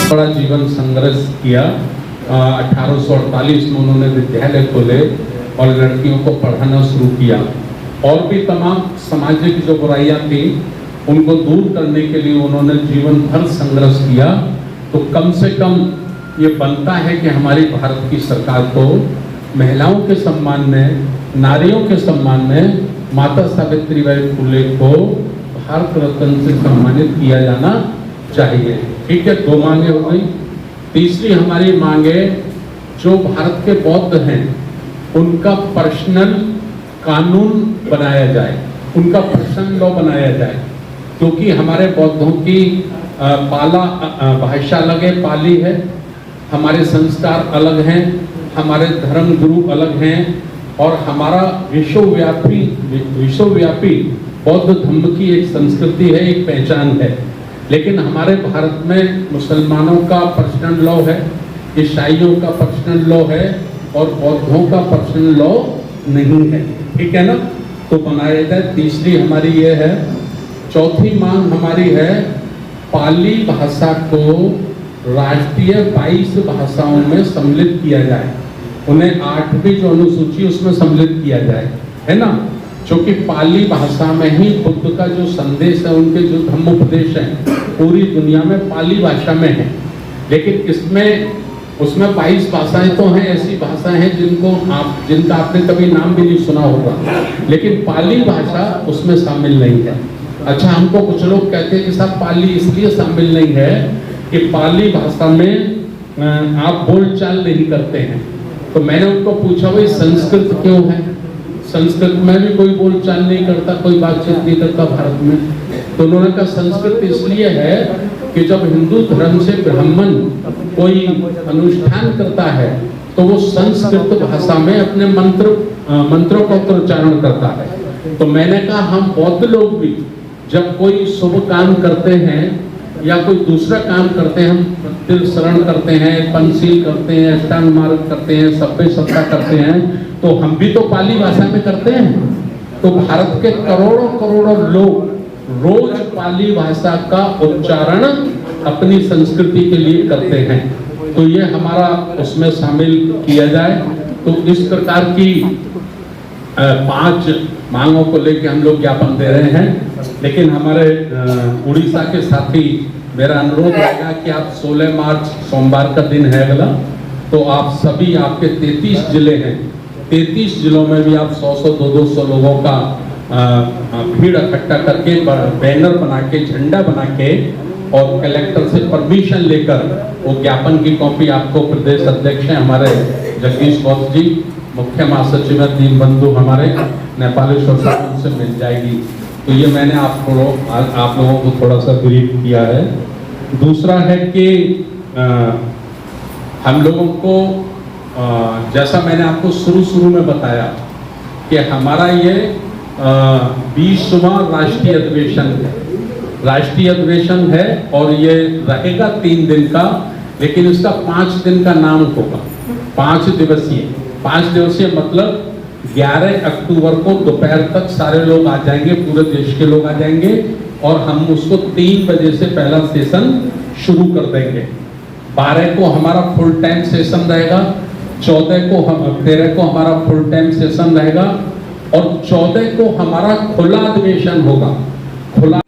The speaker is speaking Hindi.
बड़ा जीवन संघर्ष किया। 1848 में उन्होंने विद्यालय खोले और लड़कियों को पढ़ाना शुरू किया। और भी तमाम सामाजिक जो बुराइयां थी उनको दूर करने के लिए उन्होंने जीवन भर संघर्ष किया। तो कम से कम ये बनता है कि हमारी भारत की सरकार को महिलाओं के सम्मान में, नारियों के सम्मान में माता सावित्रीबाई फुले को भारत रत्न से सम्मानित किया जाना चाहिए। ठीक है, 2 मांगे हो गई। तीसरी हमारी मांगे, जो भारत के बौद्ध हैं उनका पर्सनल कानून बनाया जाए, उनका पर्सनल लॉ बनाया जाए, क्योंकि हमारे बौद्धों की पाला भाषा अलग है, पाली है, हमारे संस्कार अलग हैं, हमारे धर्म गुरु अलग हैं और हमारा विश्वव्यापी बौद्ध धर्म की एक संस्कृति है, एक पहचान है। लेकिन हमारे भारत में मुसलमानों का पर्सनल लॉ है, ईसाइयों का पर्सनल लॉ है और बौद्धों का पर्सनल लॉ नहीं है। ठीक है ना, तो बनाया जाए। तीसरी हमारी ये है। चौथी मांग हमारी है, पाली भाषा को राष्ट्रीय 22 भाषाओं में सम्मिलित किया जाए, उन्हें 8वीं जो अनुसूची उसमें सम्मिलित किया जाए, है ना। क्योंकि पाली भाषा में ही बुद्ध का जो संदेश है, उनके जो धम्मोपदेश है पूरी दुनिया में पाली भाषा में है। लेकिन उसमें 22 भाषाएं तो हैं, ऐसी भाषाएं हैं जिनका आपने कभी नाम भी नहीं सुना होगा, लेकिन पाली भाषा उसमें शामिल नहीं है। अच्छा, हमको कुछ लोग कहते हैं कि साहब पाली इसलिए शामिल नहीं है कि पाली भाषा में आप बोलचाल नहीं करते हैं। तो मैंने उनको पूछा, भाई संस्कृत क्यों है? संस्कृत में भी कोई बोलचाल नहीं करता, कोई बातचीत नहीं करता भारत में। तो उन्होंने कहा संस्कृत इसलिए है कि जब हिंदू धर्म से ब्राह्मण कोई अनुष्ठान करता है तो वो संस्कृत भाषा में अपने मंत्रों का उच्चारण करता है। तो मैंने कहा हम बौद्ध लोग भी जब कोई शुभ काम करते हैं या कोई दूसरा काम करते हैं, हम तिल शरण करते हैं, पंचशील करते हैं, अष्टांग मार्ग करते हैं, सभ्य सत्ता करते हैं, तो हम भी तो पाली भाषा में करते हैं। तो भारत के करोड़ों लोग रोज पाली भाषा का उच्चारण अपनी संस्कृति के लिए करते हैं। तो ये हमारा उसमें शामिल किया जाए। तो इस प्रकार की 5 मांगों को लेकर हम लोग ज्ञापन दे रहे हैं। लेकिन हमारे उड़ीसा के साथी, मेरा अनुरोध रहेगा कि आप 16 मार्च सोमवार का दिन है अगला, तो आप सभी, आपके 33 जिले हैं, 33 जिलों में भी आप 100 200 लोगों का भीड़ इकट्ठा करके बैनर बना के, झंडा बना के और कलेक्टर से परमिशन लेकर वो ज्ञापन की कॉपी आपको प्रदेश अध्यक्ष हैं हमारे जगदीश बौद्ध जी, मुख्य महासचिव दीनबंधु हमारे नेपालेश्वर साहब से मिल जाएगी। तो ये मैंने आप लोगों को थोड़ा सा ब्रीफ किया है। दूसरा है कि हम लोगों को जैसा मैंने आपको शुरू में बताया कि हमारा ये 20वां राष्ट्रीय अधिवेशन है और ये रहेगा 3 दिन का, लेकिन इसका 5 दिन का नाम होगा 5 दिवसीय मतलब 11 अक्टूबर को दोपहर तक सारे लोग आ जाएंगे, पूरे देश के लोग आ जाएंगे और हम उसको 3 बजे से पहला सेशन शुरू कर देंगे। 12 को हमारा फुल टाइम सेशन रहेगा, 13 को हमारा फुल टाइम सेशन रहेगा और 14 को हमारा खुला अधिवेशन होगा। खुला